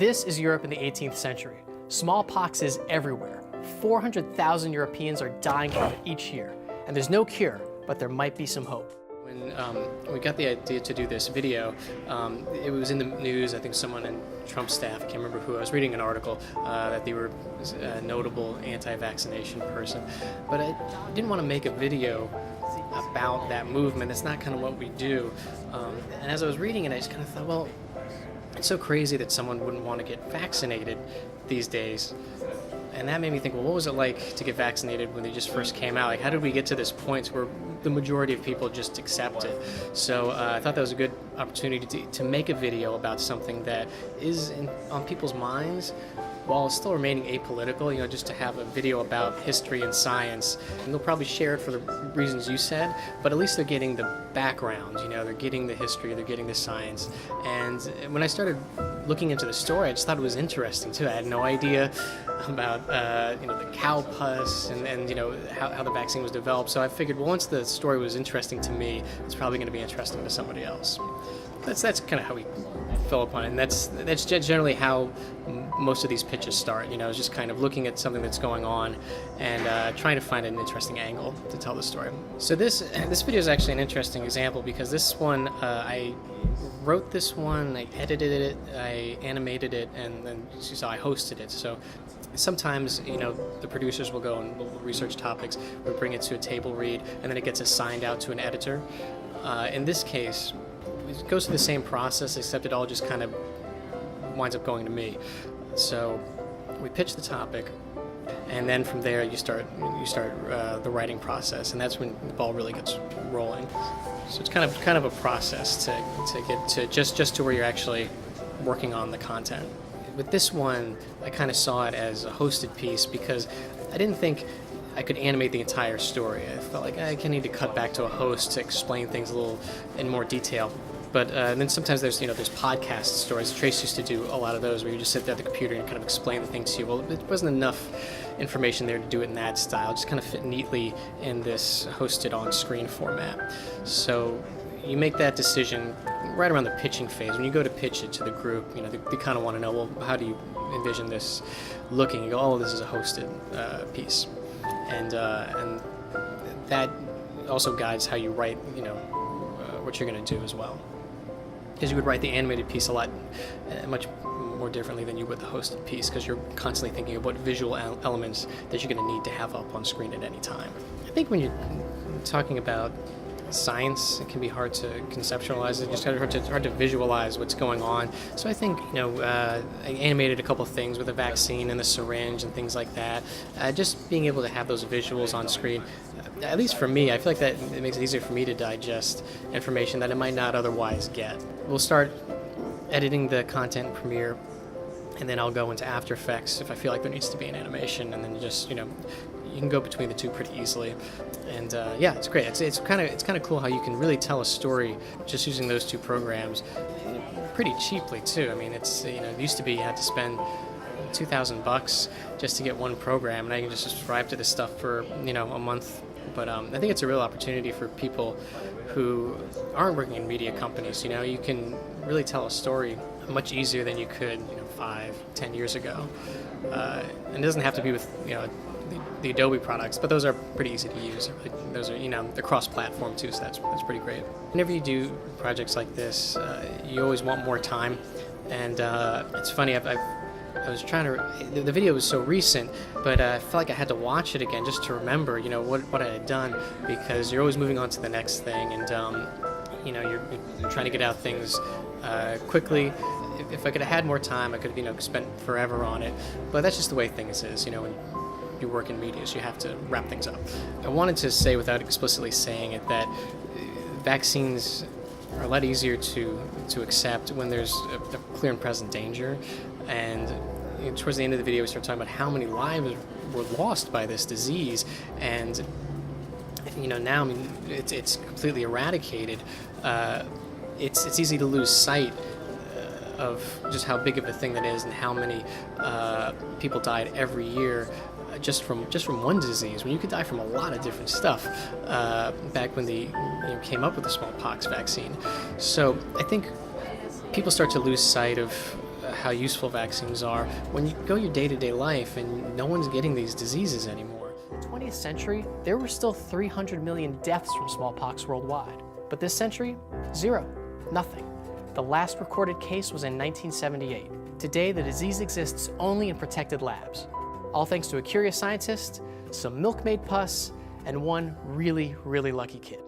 This is Europe in the 18th century. Smallpox is everywhere. 400,000 Europeans are dying from it each year. And there's no cure, but there might be some hope. When we got the idea to do this video, it was in the news. I think someone in Trump's staff, I can't remember who, I was reading an article that they were a notable anti-vaccination person. But I didn't want to make a video about that movement. It's not kind of what we do. And as I was reading it, I just kind of thought, well, it's so crazy that someone wouldn't want to get vaccinated these days. And that made me think, well, what was it like to get vaccinated when they just first came out? Like, how did we get to this point where the majority of people just accept it? So I thought that was a good opportunity to make a video about something that is on people's minds, while still remaining apolitical, just to have a video about history and science. And they'll probably share it for the reasons you said, but at least they're getting the background, they're getting the history, they're getting the science. And when I started looking into the story, I just thought it was interesting too. I had no idea about the cow pus and how the vaccine was developed. So I figured, well, once the story was interesting to me, it's probably going to be interesting to somebody else. That's kind of how we fell upon it, and that's generally how most of these pitches start. It's just kind of looking at something that's going on and trying to find an interesting angle to tell the story. So this video is actually an interesting example because this one I wrote this one, I edited it, I animated it, and then you saw I hosted it. So sometimes the producers will go and will research topics, we'll bring it to a table read, and then it gets assigned out to an editor. In this case, it goes through the same process, except it all just kind of winds up going to me. So we pitch the topic, and then from there you start the writing process, and that's when the ball really gets rolling. So it's kind of a process to get to just to where you're actually working on the content. With this one, I kind of saw it as a hosted piece because I didn't think I could animate the entire story. I felt like I need to cut back to a host to explain things a little in more detail. But then sometimes there's podcast stories. Trace used to do a lot of those where you just sit there at the computer and kind of explain the thing to you. Well, it wasn't enough information there to do it in that style. It just kind of fit neatly in this hosted on-screen format. So you make that decision right around the pitching phase. When you go to pitch it to the group, they kind of want to know, well, how do you envision this looking? You go, oh, this is a hosted piece. And that also guides how you write, what you're going to do as well. Because you would write the animated piece much more differently than you would the hosted piece, because you're constantly thinking of what visual elements that you're going to need to have up on screen at any time. I think when you're talking about science, it can be hard to conceptualize it. It's hard to visualize what's going on. So I think I animated a couple things with the vaccine and the syringe and things like that. Just being able to have those visuals on screen, at least for me, I feel like that it makes it easier for me to digest information that I might not otherwise get. We'll start editing the content in Premiere, and then I'll go into After Effects if I feel like there needs to be an animation, and then just you can go between the two pretty easily. And yeah, it's great. It's kind of cool how you can really tell a story just using those two programs pretty cheaply too. I mean, it's it used to be you had to spend $2,000 just to get one program, and I can just subscribe to this stuff for a month. But I think it's a real opportunity for people who aren't working in media companies. You can really tell a story much easier than you could 5-10 years ago. And it doesn't have to be with the Adobe products, but those are pretty easy to use. Those are they're cross-platform too, so that's pretty great. Whenever you do projects like this, you always want more time, and it's funny. I was trying to. The video was so recent, but I felt like I had to watch it again just to remember, what I had done, because you're always moving on to the next thing, and you're trying to get out things quickly. If I could have had more time, I could have spent forever on it. But that's just the way things is. When you work in media, so you have to wrap things up. I wanted to say, without explicitly saying it, that vaccines are a lot easier to accept when there's a clear and present danger. And towards the end of the video, we start talking about how many lives were lost by this disease, and now it's completely eradicated. It's easy to lose sight of just how big of a thing that is, and how many people died every year just from one disease, when you could die from a lot of different stuff back when they came up with the smallpox vaccine. So I think people start to lose sight of how useful vaccines are when you go your day-to-day life and no one's getting these diseases anymore. In the 20th century, there were still 300 million deaths from smallpox worldwide. But this century, zero, nothing. The last recorded case was in 1978. Today, the disease exists only in protected labs. All thanks to a curious scientist, some milkmaid pus, and one really, really lucky kid.